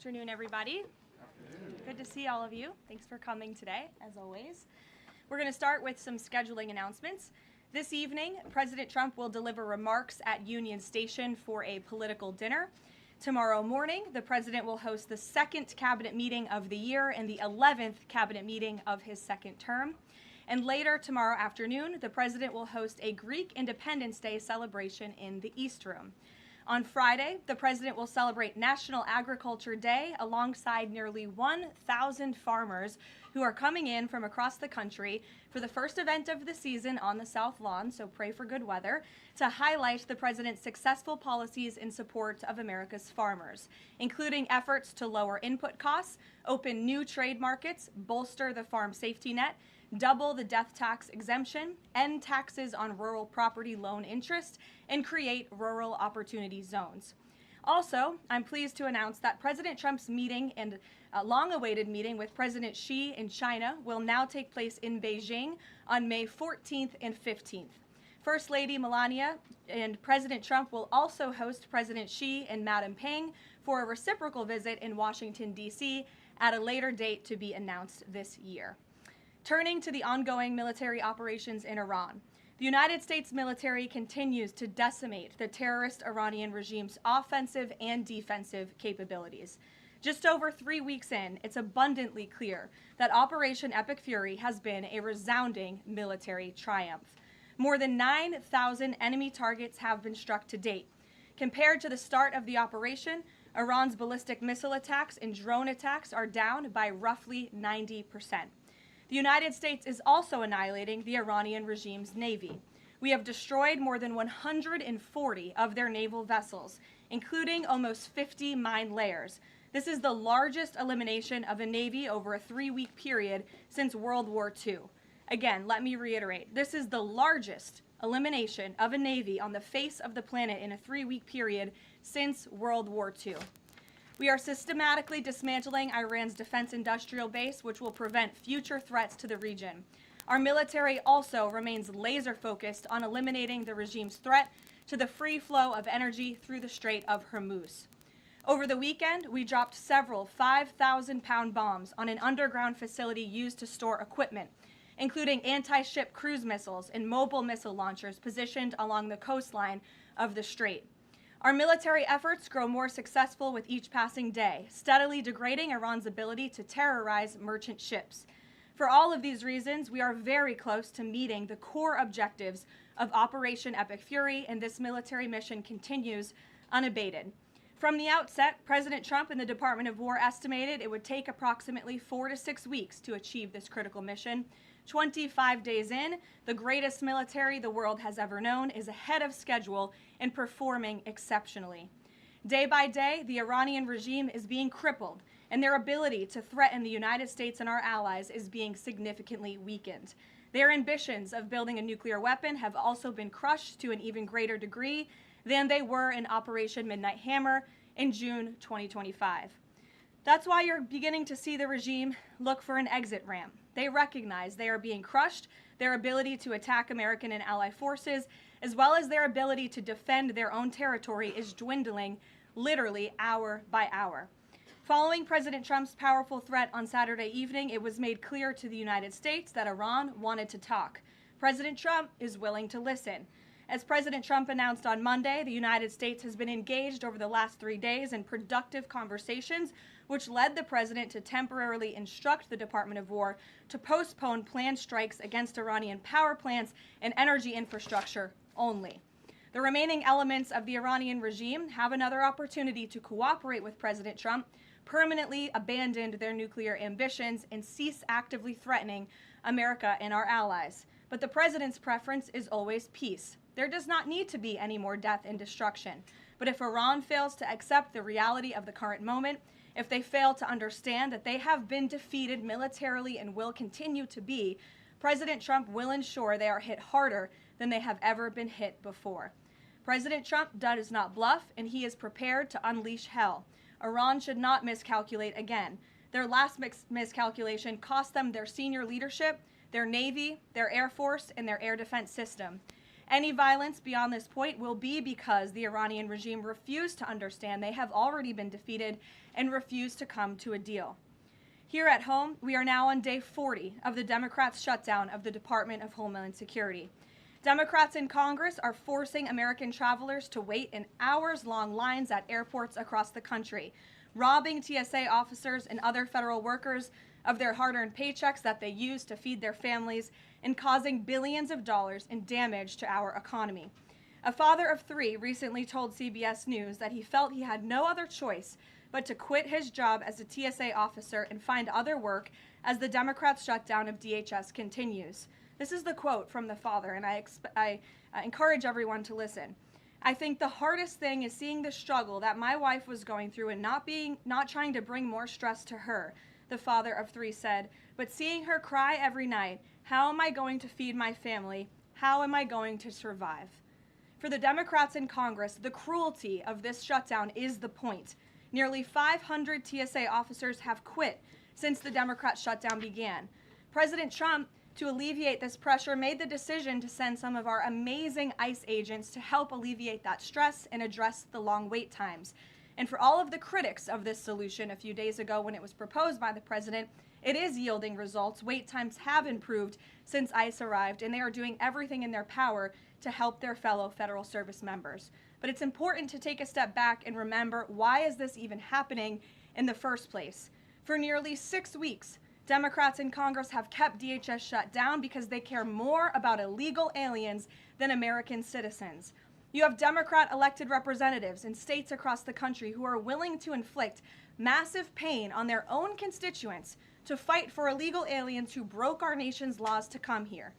afternoon, everybody. Good to see all of you. Thanks for coming today, as always. We're going to start with some scheduling announcements. This evening, President Trump will deliver remarks at Union Station for a political dinner. Tomorrow morning, the president will host the second cabinet meeting of the year and the 11th cabinet meeting of his second term. And later tomorrow afternoon, the president will host a Greek Independence Day celebration in the East Room. On Friday, the president will celebrate National Agriculture Day alongside nearly 1,000 farmers who are coming in from across the country for the first event of the season on the South Lawn, so pray for good weather, to highlight the president's successful policies in support of America's farmers, including efforts to lower input costs, open new trade markets, bolster the farm safety net, double the death tax exemption, end taxes on rural property loan interest, and create rural opportunity zones. Also, I'm pleased to announce that President Trump's meeting and long-awaited meeting with President Xi in China will now take place in Beijing on May 14th and 15th. First Lady Melania and President Trump will also host President Xi and Madam Peng for a reciprocal visit in Washington, D.C. at a later date to be announced this year. Turning to the ongoing military operations in Iran, the United States military continues to decimate the terrorist Iranian regime's offensive and defensive capabilities. Just over 3 weeks in, it's abundantly clear that Operation Epic Fury has been a resounding military triumph. More than 9,000 enemy targets have been struck to date. Compared to the start of the operation, Iran's ballistic missile attacks and drone attacks are down by roughly 90%. The United States is also annihilating the Iranian regime's navy. We have destroyed more than 140 of their naval vessels, including almost 50 mine layers. This is the largest elimination of a navy over a 3-week period since World War II. Again, let me reiterate, this is the largest elimination of a navy on the face of the planet in a 3-week period since World War II. We are systematically dismantling Iran's defense industrial base, which will prevent future threats to the region. Our military also remains laser-focused on eliminating the regime's threat to the free flow of energy through the Strait of Hormuz. Over the weekend, we dropped several 5,000-pound bombs on an underground facility used to store equipment, including anti-ship cruise missiles and mobile missile launchers positioned along the coastline of the strait. Our military efforts grow more successful with each passing day, steadily degrading Iran's ability to terrorize merchant ships. For all of these reasons, we are very close to meeting the core objectives of Operation Epic Fury, and this military mission continues unabated. From the outset, President Trump and the Department of War estimated it would take approximately 4 to 6 weeks to achieve this critical mission. 25 days in, the greatest military the world has ever known is ahead of schedule and performing exceptionally. Day by day, the Iranian regime is being crippled, and their ability to threaten the United States and our allies is being significantly weakened. Their ambitions of building a nuclear weapon have also been crushed to an even greater degree than they were in Operation Midnight Hammer in June 2025. That's why you're beginning to see the regime look for an exit ramp. They recognize they are being crushed, their ability to attack American and allied forces, as well as their ability to defend their own territory is dwindling literally hour by hour. Following President Trump's powerful threat on Saturday evening, it was made clear to the United States that Iran wanted to talk. President Trump is willing to listen. As President Trump announced on Monday, the United States has been engaged over the last 3 days in productive conversations, which led the president to temporarily instruct the Department of War to postpone planned strikes against Iranian power plants and energy infrastructure only. The remaining elements of the Iranian regime have another opportunity to cooperate with President Trump, permanently abandon their nuclear ambitions, and cease actively threatening America and our allies. But the president's preference is always peace. There does not need to be any more death and destruction. But if Iran fails to accept the reality of the current moment, if they fail to understand that they have been defeated militarily and will continue to be, President Trump will ensure they are hit harder than they have ever been hit before. President Trump does not bluff, and he is prepared to unleash hell. Iran should not miscalculate again. Their last miscalculation cost them their senior leadership, their Navy, their Air Force, and their air defense system. Any violence beyond this point will be because the Iranian regime refused to understand they have already been defeated and refused to come to a deal. Here at home, we are now on day 40 of the Democrats' shutdown of the Department of Homeland Security. Democrats in Congress are forcing American travelers to wait in hours-long lines at airports across the country, robbing TSA officers and other federal workers of their hard-earned paychecks that they use to feed their families, and causing billions of dollars in damage to our economy. A father of 3 recently told CBS News that he felt he had no other choice but to quit his job as a TSA officer and find other work as the Democrats' shutdown of DHS continues. This is the quote from the father, and I encourage everyone to listen. I think the hardest thing is seeing the struggle that my wife was going through and not trying to bring more stress to her, the father of 3 said, but seeing her cry every night. How am I going to feed my family? How am I going to survive? For the Democrats in Congress, the cruelty of this shutdown is the point. Nearly 500 TSA officers have quit since the Democrat shutdown began. President Trump, to alleviate this pressure, made the decision to send some of our amazing ICE agents to help alleviate that stress and address the long wait times. And for all of the critics of this solution a few days ago when it was proposed by the president, it is yielding results. Wait times have improved since ICE arrived, and they are doing everything in their power to help their fellow federal service members. But it's important to take a step back and remember, why is this even happening in the first place? For nearly 6 weeks, Democrats in Congress have kept DHS shut down because they care more about illegal aliens than American citizens. You have Democrat elected representatives in states across the country who are willing to inflict massive pain on their own constituents to fight for illegal aliens who broke our nation's laws to come here.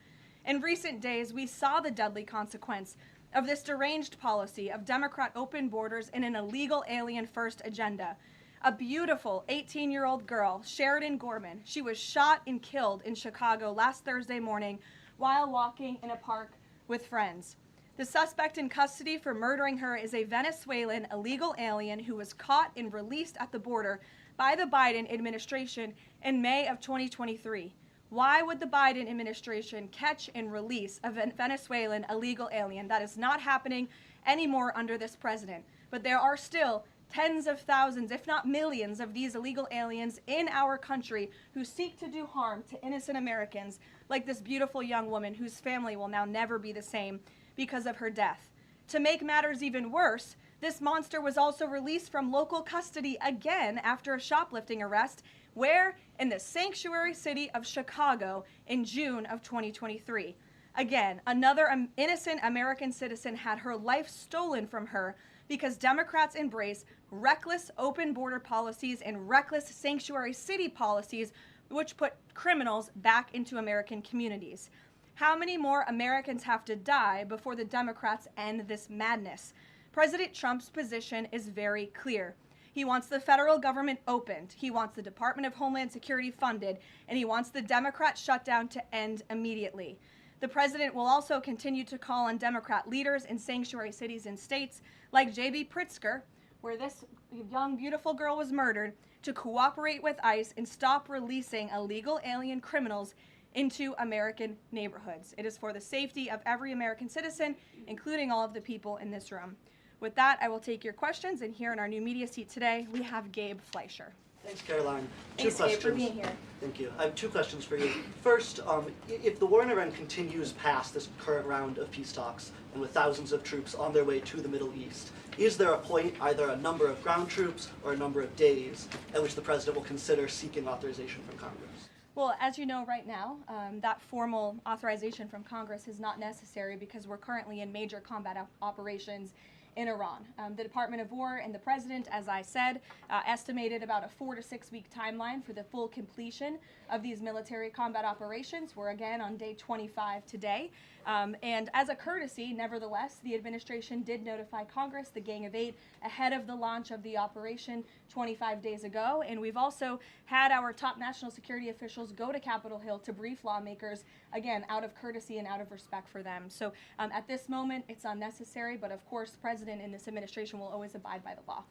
In recent days, we saw the deadly consequence of this deranged policy of Democrat open borders and an illegal alien-first agenda. A beautiful 18-year-old girl, Sheridan Gorman, she was shot and killed in Chicago last Thursday morning while walking in a park with friends. The suspect in custody for murdering her is a Venezuelan illegal alien who was caught and released at the border by the Biden administration in May of 2023. Why would the Biden administration catch and release a Venezuelan illegal alien? That is not happening anymore under this president. But there are still tens of thousands, if not millions, of these illegal aliens in our country who seek to do harm to innocent Americans, like this beautiful young woman whose family will now never be the same because of her death. To make matters even worse, this monster was also released from local custody again after a shoplifting arrest, where? In the sanctuary city of Chicago in June of 2023. Again, another innocent American citizen had her life stolen from her because Democrats embrace reckless open border policies and reckless sanctuary city policies which put criminals back into American communities. How many more Americans have to die before the Democrats end this madness? President Trump's position is very clear. He wants the federal government opened, he wants the Department of Homeland Security funded, and he wants the Democrat shutdown to end immediately. The president will also continue to call on Democrat leaders in sanctuary cities and states like J.B. Pritzker, where this young, beautiful girl was murdered, to cooperate with ICE and stop releasing illegal alien criminals into American neighborhoods. It is for the safety of every American citizen, including all of the people in this room. With that, I will take your questions, and here in our new media seat today, we have Gabe Fleischer. Thanks, Karoline. Thanks, Gabe, for being here. Thank you. I have 2 questions for you. First, if the war in Iran continues past this current round of peace talks, and with thousands of troops on their way to the Middle East, is there a point, either a number of ground troops or a number of days, at which the president will consider seeking authorization from Congress? Well, as you know right now, that formal authorization from Congress is not necessary because we're currently in major combat operations in Iran. The Department of War and the President, as I said, estimated about a 4 to 6 week timeline for the full completion of these military combat operations. We're again on day 25 today. And as a courtesy, nevertheless, the administration did notify Congress, the Gang of 8, ahead of the launch of the operation 25 days ago. And we've also had our top national security officials go to Capitol Hill to brief lawmakers, again, out of courtesy and out of respect for them. So at this moment, it's unnecessary, but of course, the President and this administration will always abide by the law.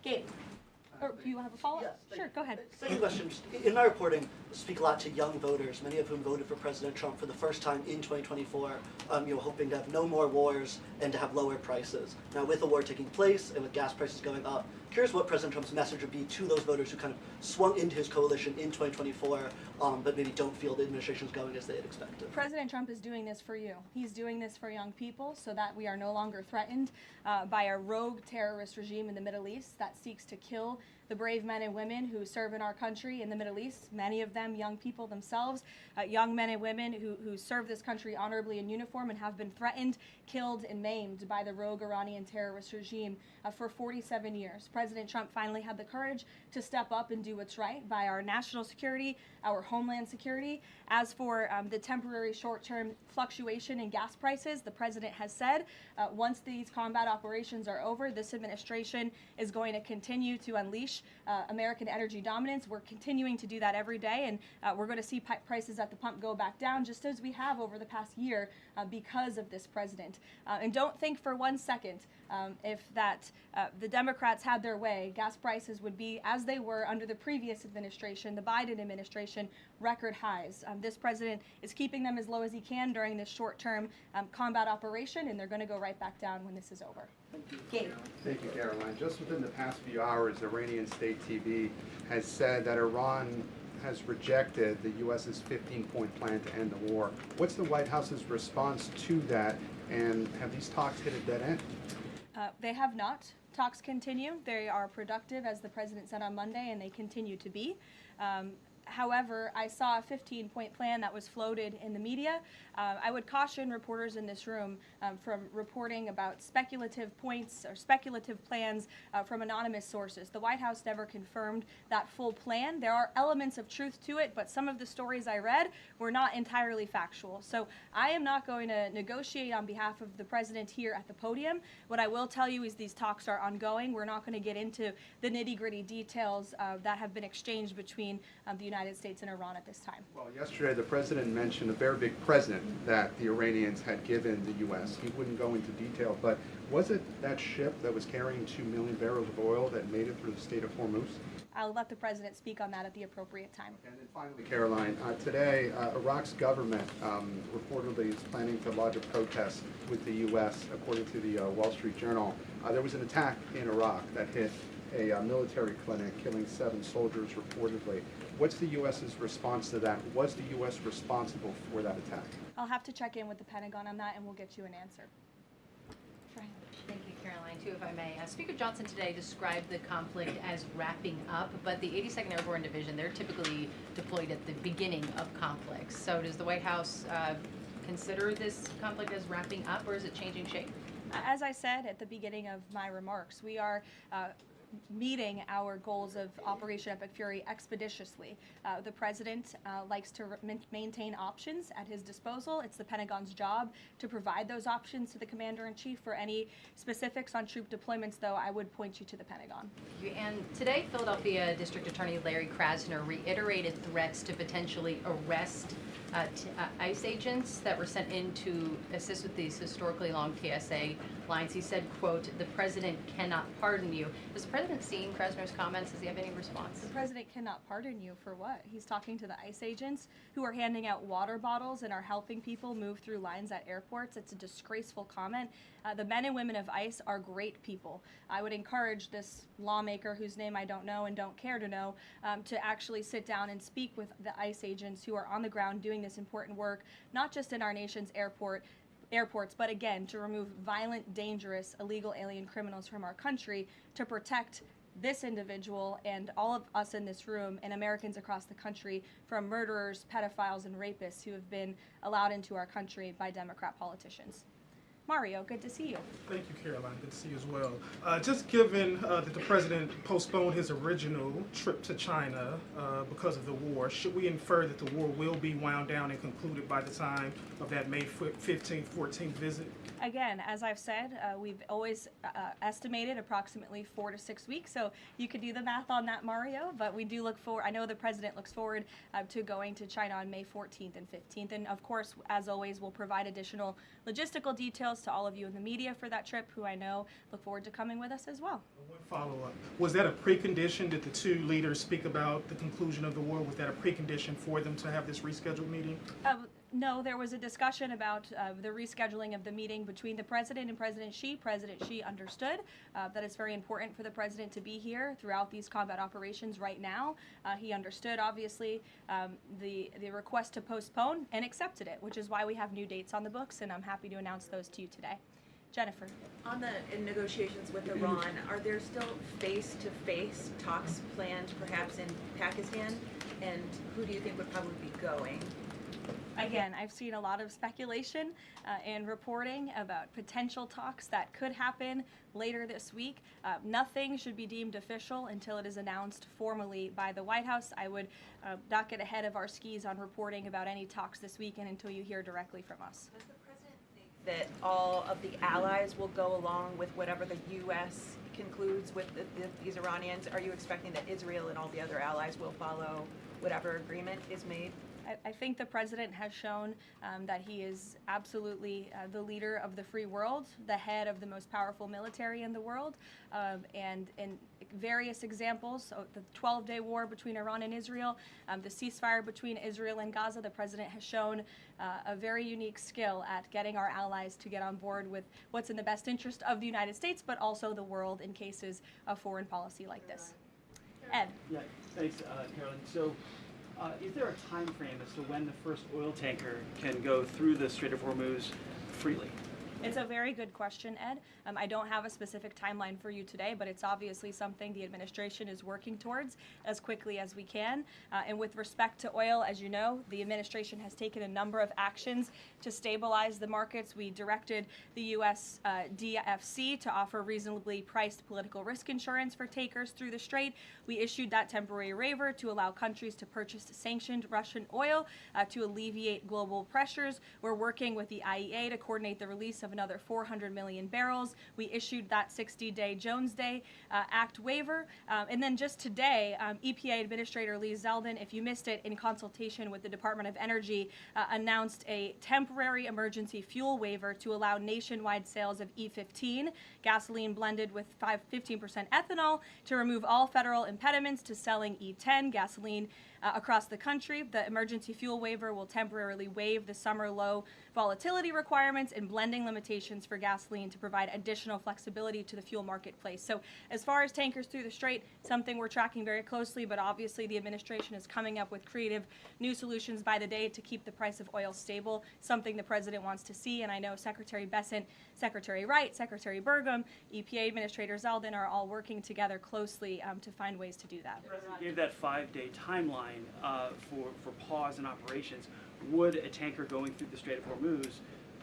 Gabe. Or do you have a follow-up? Yes, Sure, go ahead. Second question. In my reporting, speak a lot to young voters, many of whom voted for President Trump for the first time in 2024, hoping to have no more wars and to have lower prices. Now, with the war taking place and with gas prices going up, curious what President Trump's message would be to those voters who kind of swung into his coalition in 2024, but maybe don't feel the administration is going as they had expected. President Trump is doing this for you. He's doing this for young people so that we are no longer threatened by a rogue terrorist regime in the Middle East that seeks to kill the brave men and women who serve in our country in the Middle East, many of them young people themselves, young men and women who serve this country honorably in uniform and have been threatened, killed, and maimed by the rogue Iranian terrorist regime for 47 years. President Trump finally had the courage to step up and do what's right by our national security, our homeland security. As for the temporary short-term fluctuation in gas prices, the president has said once these combat operations are over, this administration is going to continue to unleash American energy dominance. We're continuing to do that every day, and we're going to see prices at the pump go back down, just as we have over the past year because of this president. And don't think for 1 second if the Democrats had their way, gas prices would be as they were under the previous administration, the Biden administration, record highs. This president is keeping them as low as he can during this short-term combat operation, and they're going to go right back down when this is over. Gabe. Thank you, Caroline. Just within the past few hours, Iranian state TV has said that Iran has rejected the U.S.'s 15-point plan to end the war. What's the White House's response to that, and have these talks hit a dead end? They have not. Talks continue. They are productive, as the president said on Monday, and they continue to be. However, I saw a 15-point plan that was floated in the media. I would caution reporters in this room from reporting about speculative points or speculative plans from anonymous sources. The White House never confirmed that full plan. There are elements of truth to it, but some of the stories I read were not entirely factual. So I am not going to negotiate on behalf of the president here at the podium. What I will tell you is these talks are ongoing. We're not going to get into the nitty-gritty details that have been exchanged between the United States and Iran at this time. Well, yesterday the president mentioned a very big present that the Iranians had given the U.S. He wouldn't go into detail, but was it that ship that was carrying 2 million barrels of oil that made it through the state of Hormuz? I'll let the president speak on that at the appropriate time. And then finally, Caroline, today Iraq's government reportedly is planning to lodge a protest with the U.S. According to the Wall Street Journal. There was an attack in Iraq that hit a military clinic, killing 7 soldiers reportedly. What's the U.S.'s response to that? Was the U.S. responsible for that attack? I'll have to check in with the Pentagon on that, and we'll get you an answer. Thank you, Caroline. Too, if I may. Speaker Johnson today described the conflict as wrapping up, but the 82nd Airborne Division, they're typically deployed at the beginning of conflicts. So does the White House consider this conflict as wrapping up, or is it changing shape? As I said at the beginning of my remarks, we are meeting our goals of Operation Epic Fury expeditiously. The president likes to maintain options at his disposal. It's the Pentagon's job to provide those options to the Commander-in-Chief. For any specifics on troop deployments, though, I would point you to the Pentagon. And today, Philadelphia District Attorney Larry Krasner reiterated threats to potentially arrest ICE agents that were sent in to assist with these historically long TSA lines. He said, quote, "The president cannot pardon you." Has the president seen Krasner's comments? Does he have any response? The president cannot pardon you for what? He's talking to the ICE agents who are handing out water bottles and are helping people move through lines at airports. It's a disgraceful comment. The men and women of ICE are great people. I would encourage this lawmaker, whose name I don't know and don't care to know, to actually sit down and speak with the ICE agents who are on the ground doing this important work, not just in our nation's airports, but again, to remove violent, dangerous, illegal alien criminals from our country, to protect this individual and all of us in this room and Americans across the country from murderers, pedophiles, and rapists who have been allowed into our country by Democrat politicians. Mario, good to see you. Thank you, Caroline. Good to see you as well. Just given that the president postponed his original trip to China because of the war, should we infer that the war will be wound down and concluded by the time of that May 15th, 14th visit? Again, as I've said, we've always estimated approximately 4 to 6 weeks, so you could do the math on that, Mario, but we do look forward, I know the president looks forward to going to China on May 14th and 15th, and of course, as always, we'll provide additional logistical details kudos to all of you in the media for that trip, who I know look forward to coming with us as well. One follow-up. Was that a precondition? Did the two leaders speak about the conclusion of the war? Was that a precondition for them to have this rescheduled meeting? No, there was a discussion about the rescheduling of the meeting between the president and President Xi. President Xi understood that it's very important for the president to be here throughout these combat operations right now. He understood, obviously, the request to postpone and accepted it, which is why we have new dates on the books, and I'm happy to announce those to you today. Jennifer. On the negotiations with Iran, are there still face-to-face talks planned perhaps in Pakistan? And who do you think would probably be going? Again, I've seen a lot of speculation and reporting about potential talks that could happen later this week. Nothing should be deemed official until it is announced formally by the White House. I would not get ahead of our skis on reporting about any talks this weekend until you hear directly from us. Does the president think that all of the allies will go along with whatever the U.S. concludes with these Iranians? Are you expecting that Israel and all the other allies will follow whatever agreement is made? I think the president has shown that he is absolutely the leader of the free world, the head of the most powerful military in the world, and in various examples, so the 12-day war between Iran and Israel, the ceasefire between Israel and Gaza, the president has shown a very unique skill at getting our allies to get on board with what's in the best interest of the United States, but also the world in cases of foreign policy like this. Ed. Yeah, thanks, Karoline. So, is there a time frame as to when the first oil tanker can go through the Strait of Hormuz freely? It's a very good question, Ed. I don't have a specific timeline for you today, but it's obviously something the administration is working towards as quickly as we can. And with respect to oil, as you know, the administration has taken a number of actions to stabilize the markets. We directed the U.S. DFC to offer reasonably priced political risk insurance for takers through the strait. We issued that temporary waiver to allow countries to purchase sanctioned Russian oil to alleviate global pressures. We're working with the IEA to coordinate the release of another 400 million barrels. We issued that 60-day Jones Day Act waiver. And then just today, EPA Administrator Lee Zeldin, if you missed it, in consultation with the Department of Energy, announced a temporary emergency fuel waiver to allow nationwide sales of E15, gasoline blended with 15% ethanol, to remove all federal impediments to selling E10 gasoline across the country. The emergency fuel waiver will temporarily waive the summer low volatility requirements and blending limitations for gasoline to provide additional flexibility to the fuel marketplace. So as far as tankers through the strait, something we're tracking very closely, but obviously the administration is coming up with creative new solutions by the day to keep the price of oil stable, something the president wants to see. And I know Secretary Bessent, Secretary Wright, Secretary Burgum, EPA Administrator Zeldin are all working together closely to find ways to do that. The president gave that 5-day timeline for pause in operations. Would a tanker going through the Strait of Hormuz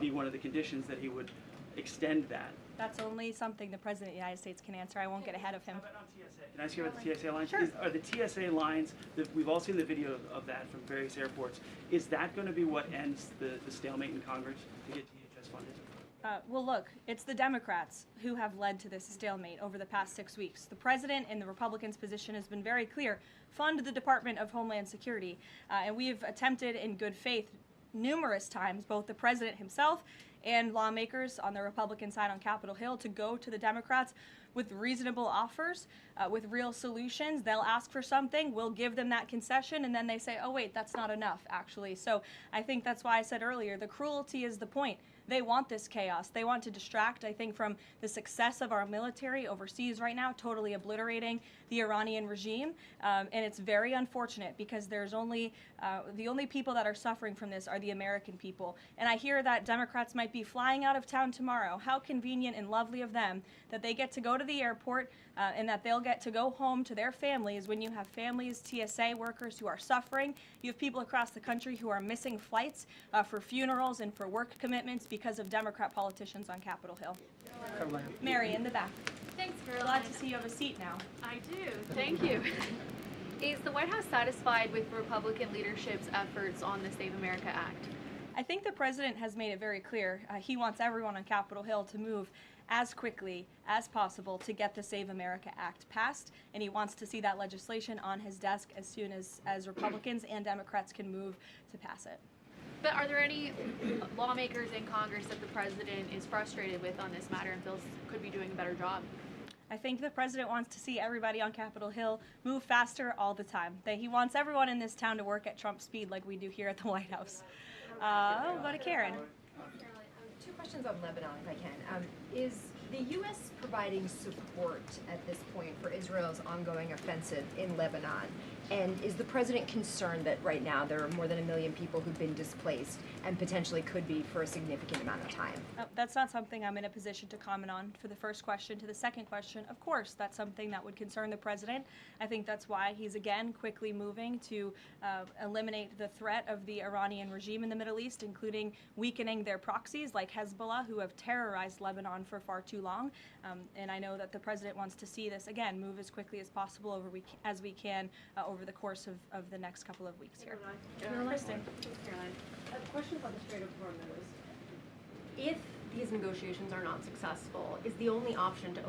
be one of the conditions that he would extend that? That's only something the President of the United States can answer. I won't get ahead of him. How about on TSA? Can I ask you about the TSA lines? Sure. Are the TSA lines, that we've all seen the video of that from various airports, is that going to be what ends the stalemate in Congress to get DHS funded? Well, look, it's the Democrats who have led to this stalemate over the past 6 weeks. The president and the Republicans' position has been very clear. Fund the Department of Homeland Security. And we have attempted in good faith numerous times, both the president himself and lawmakers on the Republican side on Capitol Hill, to go to the Democrats with reasonable offers, with real solutions. They'll ask for something, we'll give them that concession, and then they say, oh wait, that's not enough, actually. So I think that's why I said earlier, the cruelty is the point. They want this chaos. They want to distract, I think, from the success of our military overseas right now, totally obliterating the Iranian regime. And it's very unfortunate because there's only, the only people that are suffering from this are the American people. And I hear that Democrats might be flying out of town tomorrow. How convenient and lovely of them that they get to go to the airport and that they'll get to go home to their families when you have families, TSA workers who are suffering. You have people across the country who are missing flights for funerals and for work commitments because of Democrat politicians on Capitol Hill. Mary, in the back. Thanks, Karoline. Glad to see you have a seat now. I do. Thank you. Is the White House satisfied with Republican leadership's efforts on the Save America Act? I think the president has made it very clear. He wants everyone on Capitol Hill to move as quickly as possible to get the Save America Act passed, and he wants to see that legislation on his desk as soon as Republicans and Democrats can move to pass it. But are there any lawmakers in Congress that the president is frustrated with on this matter and feels could be doing a better job? I think the president wants to see everybody on Capitol Hill move faster all the time. That he wants everyone in this town to work at Trump speed like we do here at the White House. We'll go to Karen. Two questions on Lebanon, if I can. Is the U.S. providing support at this point for Israel's ongoing offensive in Lebanon? And is the president concerned that right now there are more than 1 million people who've been displaced and potentially could be for a significant amount of time? That's not something I'm in a position to comment on for the first question. To the second question, of course, that's something that would concern the president. I think that's why he's again quickly moving to eliminate the threat of the Iranian regime in the Middle East, including weakening their proxies like Hezbollah, who have terrorized Lebanon for far too long. And I know that the president wants to see this, again, move as quickly as possible as we can over the course of the next couple of weeks here. Kristen. Caroline, a question about the Strait of Hormuz. If these negotiations are not successful, is the only option to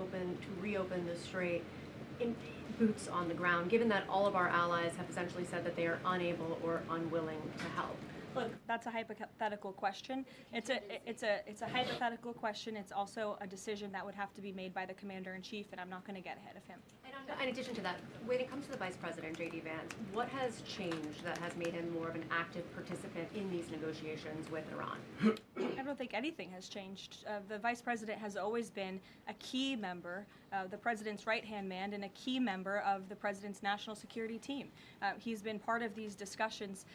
reopen the strait in boots on the ground, given that all of our allies have essentially said that they are unable or unwilling to help? Look, that's a hypothetical question. It's a hypothetical question. It's also a decision that would have to be made by the commander-in-chief, and I'm not going to get ahead of him. And in addition to that, when it comes to the Vice President, J.D. Vance, what has changed that has made him more of an active participant in these negotiations with Iran? I don't think anything has changed. The Vice President has always been a key member, the President's right-hand man, and a key member of the President's national security team. He's been part of these discussions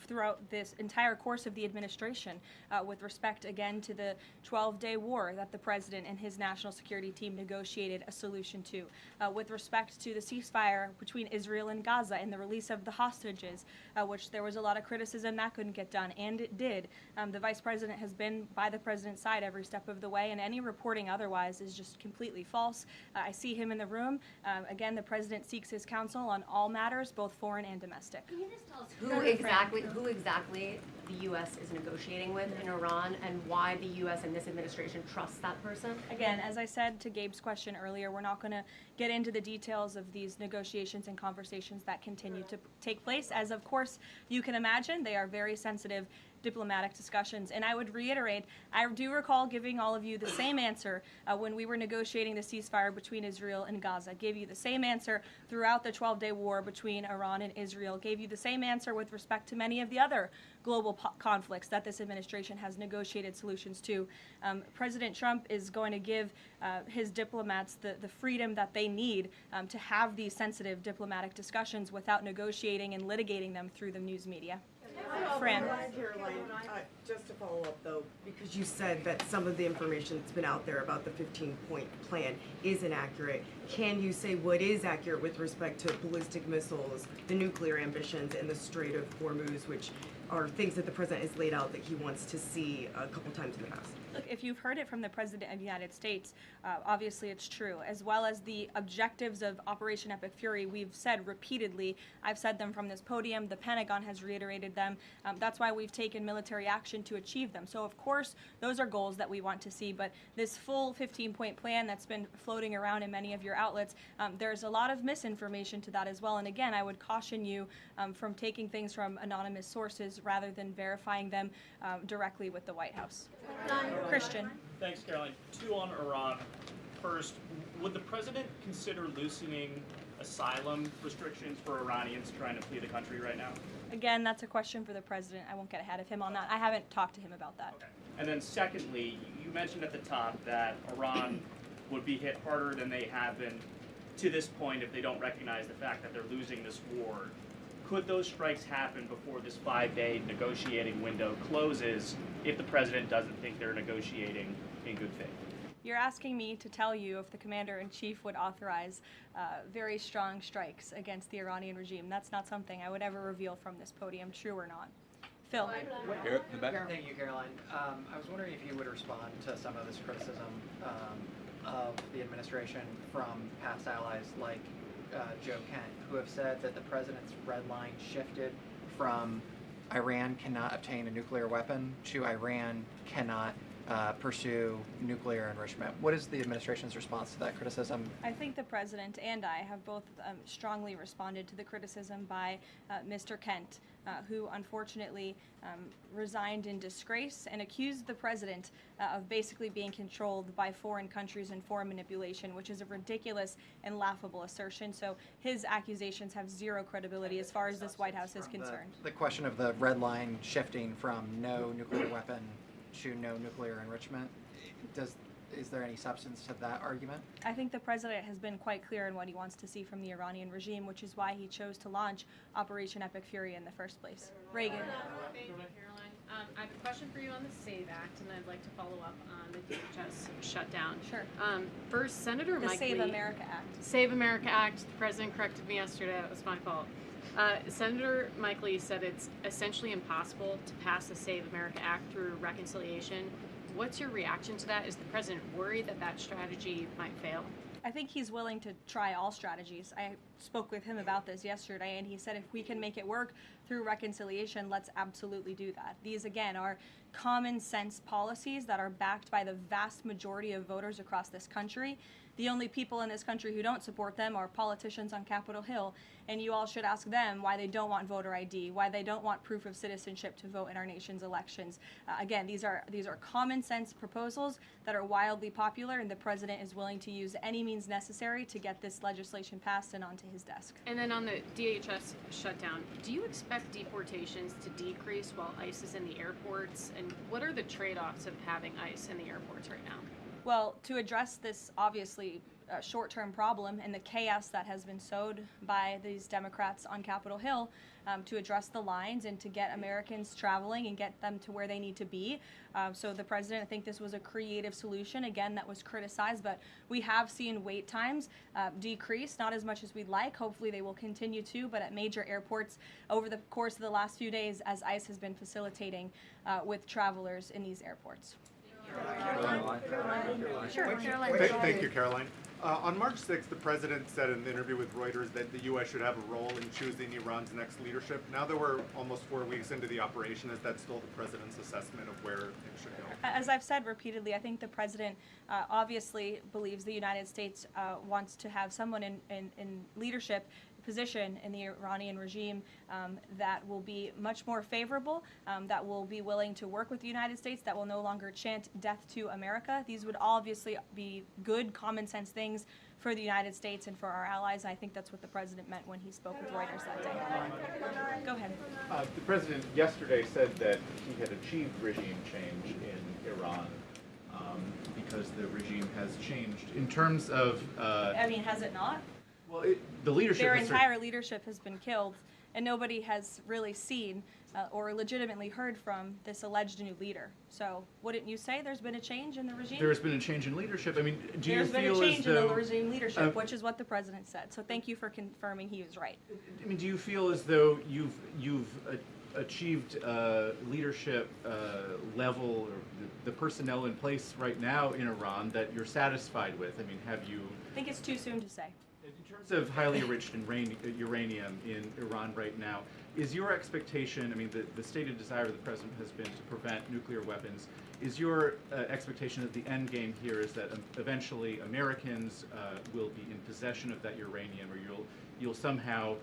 throughout this entire course of the administration with respect, again, to the 12-day war that the President and his national security team negotiated a solution to, with respect to the ceasefire between Israel and Gaza and the release of the hostages, which there was a lot of criticism that couldn't get done, and it did. The Vice President has been by the President's side every step of the way, and any reporting otherwise is just completely false. I see him in the room. Again, the President seeks his counsel on all matters, both foreign and domestic. Can you just tell us who exactly the U.S. is negotiating with in Iran, and why the U.S. and this administration trusts that person? Again, as I said to Gabe's question earlier, we're not going to get into the details of these negotiations and conversations that continue to take place. As of course you can imagine, they are very sensitive diplomatic discussions. And I would reiterate, I do recall giving all of you the same answer when we were negotiating the ceasefire between Israel and Gaza. Gave you the same answer throughout the 12-day war between Iran and Israel. Gave you the same answer with respect to many of the other global conflicts that this administration has negotiated solutions to. President Trump is going to give his diplomats the freedom that they need to have these sensitive diplomatic discussions without negotiating and litigating them through the news media. Fran. Caroline, just to follow up though, because you said that some of the information that's been out there about the 15-point plan is inaccurate, can you say what is accurate with respect to ballistic missiles, the nuclear ambitions, and the Strait of Hormuz, which are things that the president has laid out that he wants to see a couple times in the past? Look, if you've heard it from the President of the United States, obviously it's true, as well as the objectives of Operation Epic Fury. We've said repeatedly, I've said them from this podium, the Pentagon has reiterated them. That's why we've taken military action to achieve them. So of course, those are goals that we want to see, but this full 15-point plan that's been floating around in many of your outlets, there's a lot of misinformation to that as well. And again, I would caution you from taking things from anonymous sources rather than verifying them directly with the White House. Christian. Thanks, Caroline. Two on Iran. First, would the president consider loosening asylum restrictions for Iranians trying to flee the country right now? Again, that's a question for the president. I won't get ahead of him on that. I haven't talked to him about that. Okay. And then secondly, you mentioned at the top that Iran would be hit harder than they have been to this point if they don't recognize the fact that they're losing this war. Could those strikes happen before this 5-day negotiating window closes if the president doesn't think they're negotiating in good faith? You're asking me to tell you if the commander-in-chief would authorize very strong strikes against the Iranian regime. That's not something I would ever reveal from this podium, true or not. Phil. Here, in the back. Thank you, Caroline. I was wondering if you would respond to some of this criticism of the administration from past allies like Joe Kent, who have said that the president's red line shifted from Iran cannot obtain a nuclear weapon to Iran cannot pursue nuclear enrichment. What is the administration's response to that criticism? I think the president and I have both strongly responded to the criticism by Mr. Kent, who unfortunately resigned in disgrace and accused the president of basically being controlled by foreign countries and foreign manipulation, which is a ridiculous and laughable assertion. So his accusations have zero credibility as far as this White House is concerned. The question of the red line shifting from no nuclear weapon to no nuclear enrichment, is there any substance to that argument? I think the president has been quite clear in what he wants to see from the Iranian regime, which is why he chose to launch Operation Epic Fury in the first place. Reagan. Thank you, Caroline. I have a question for you on the SAVE Act, and I'd like to follow up on the DHS shutdown. Sure. First, Senator The Mike Save Lee. America Act. Save America Act. The president corrected me yesterday. It was my fault. Senator Mike Lee said it's essentially impossible to pass the Save America Act through reconciliation. What's your reaction to that? Is the president worried that that strategy might fail? I think he's willing to try all strategies. I spoke with him about this yesterday, and he said if we can make it work through reconciliation, let's absolutely do that. These, again, are common sense policies that are backed by the vast majority of voters across this country. The only people in this country who don't support them are politicians on Capitol Hill, and you all should ask them why they don't want voter ID, why they don't want proof of citizenship to vote in our nation's elections. Again, these are common sense proposals that are wildly popular, and the president is willing to use any means necessary to get this legislation passed and onto his desk. And then on the DHS shutdown, do you expect deportations to decrease while ICE is in the airports? And what are the trade-offs of having ICE in the airports right now? Well, to address this obviously short-term problem and the chaos that has been sowed by these Democrats on Capitol Hill, to address the lines and to get Americans traveling and get them to where they need to be. So the president, I think this was a creative solution, again, that was criticized, but we have seen wait times decrease, not as much as we'd like. Hopefully they will continue to, but at major airports over the course of the last few days as ICE has been facilitating with travelers in these airports. Sure. Thank you, Caroline. On March 6th, the president said in an interview with Reuters that the U.S. should have a role in choosing Iran's next leadership. Now that we're almost 4 weeks into the operation, is that still the president's assessment of where things should go? As I've said repeatedly, I think the president obviously believes the United States wants to have someone in leadership position in the Iranian regime that will be much more favorable, that will be willing to work with the United States, that will no longer chant death to America. These would obviously be good common sense things for the United States and for our allies. And I think that's what the president meant when he spoke with Reuters that day. Go ahead. The president yesterday said that he had achieved regime change in Iran because the regime has changed. In terms of... I mean, has it not? Well, the leadership... Their entire leadership has been killed, and nobody has really seen or legitimately heard from this alleged new leader. So wouldn't you say there's been a change in the regime? There's been a change in leadership. I mean, do you feel as though... There's been a change in the regime leadership, which is what the president said. So thank you for confirming he was right. I mean, do you feel as though you've achieved leadership level, or the personnel in place right now in Iran that you're satisfied with? I mean, have you... I think it's too soon to say. In terms of highly enriched uranium in Iran right now, is your expectation, I mean, the stated desire of the president has been to prevent nuclear weapons. Is your expectation that the end game here is that eventually Americans will be in possession of that uranium, or you'll somehow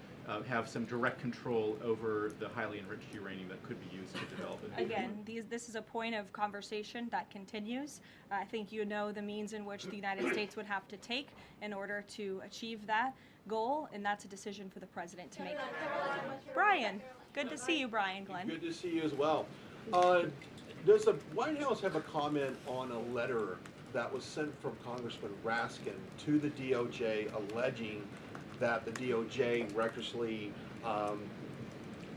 have some direct control over the highly enriched uranium that could be used to develop it? Again, this is a point of conversation that continues. I think you know the means in which the United States would have to take in order to achieve that goal, and that's a decision for the president to make. Brian, good to see you, Brian Glenn. Good to see you as well. Does the White House have a comment on a letter that was sent from Congressman Raskin to the DOJ alleging that the DOJ recklessly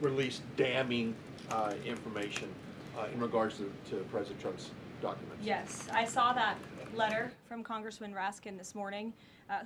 released damning information in regards to President Trump's documents? Yes, I saw that letter from Congressman Raskin this morning.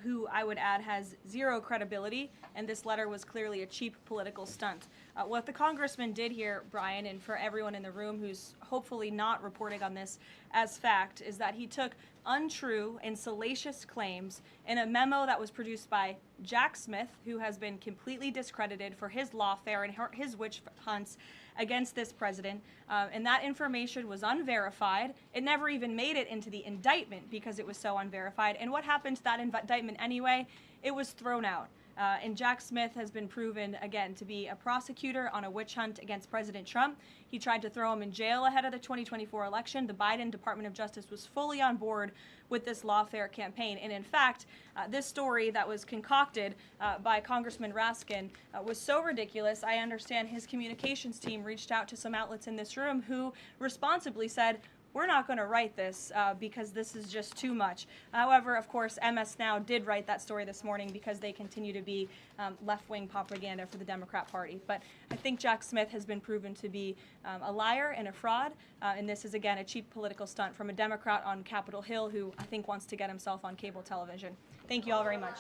who I would add has zero credibility, and this letter was clearly a cheap political stunt. What the congressman did here, Brian, and for everyone in the room who's hopefully not reporting on this as fact, is that he took untrue and salacious claims in a memo that was produced by Jack Smith, who has been completely discredited for his lawfare and his witch hunts against this president, and that information was unverified. It never even made it into the indictment because it was so unverified. And what happened to that indictment anyway? It was thrown out. And Jack Smith has been proven, again, to be a prosecutor on a witch hunt against President Trump. He tried to throw him in jail ahead of the 2024 election. The Biden Department of Justice was fully on board with this lawfare campaign. And in fact, this story that was concocted by Congressman Raskin was so ridiculous, I understand his communications team reached out to some outlets in this room who responsibly said, we're not going to write this because this is just too much. However, of course, MS Now did write that story this morning because they continue to be left-wing propaganda for the Democrat Party. But I think Jack Smith has been proven to be a liar and a fraud, and this is, again, a cheap political stunt from a Democrat on Capitol Hill who I think wants to get himself on cable television. Thank you all very much.